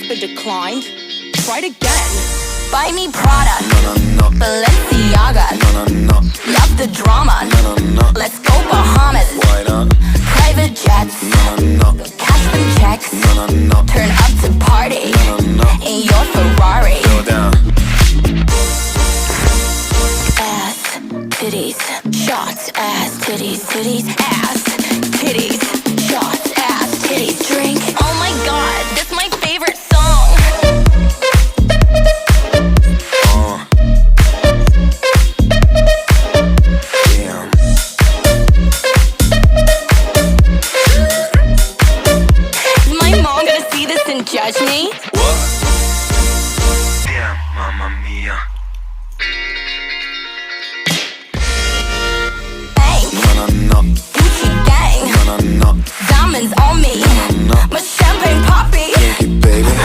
been declined. Try it again. Buy me Prada, no, Balenciaga. no. Love the drama. No. Let's go Bahamas. Why not? Private jets. No. Cash them checks. No. Turn up to party No. in your Ferrari. Go down. Ass, titties, shots. Ass, titties, titties, ass, titties, shots. Ass, titties, drink. Oh my God, this is my favorite song. Damn. Is my mom gonna see this and judge me? What? Damn, mamma mia. Bang, No. Gucci gang, No. diamonds on me. No. My champagne poppy. Thank you, baby.